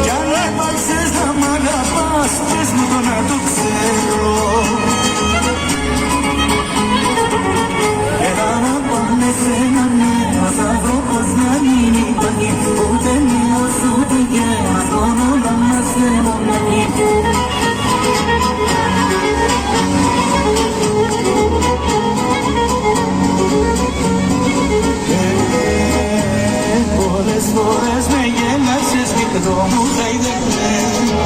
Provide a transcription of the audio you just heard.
Κι αν έπαξες να μ' αγαπάς, πες μου το να το ξέρω. Έλα να πάμε σε ένα νέο, θα βρω πως να μην υπάρχει ούτε μήνος ούτε γέρας, μόνο να είμαστε μοναχοί. Πολλές φορές με γέλασες, μικρό μου χαϊδεμένο.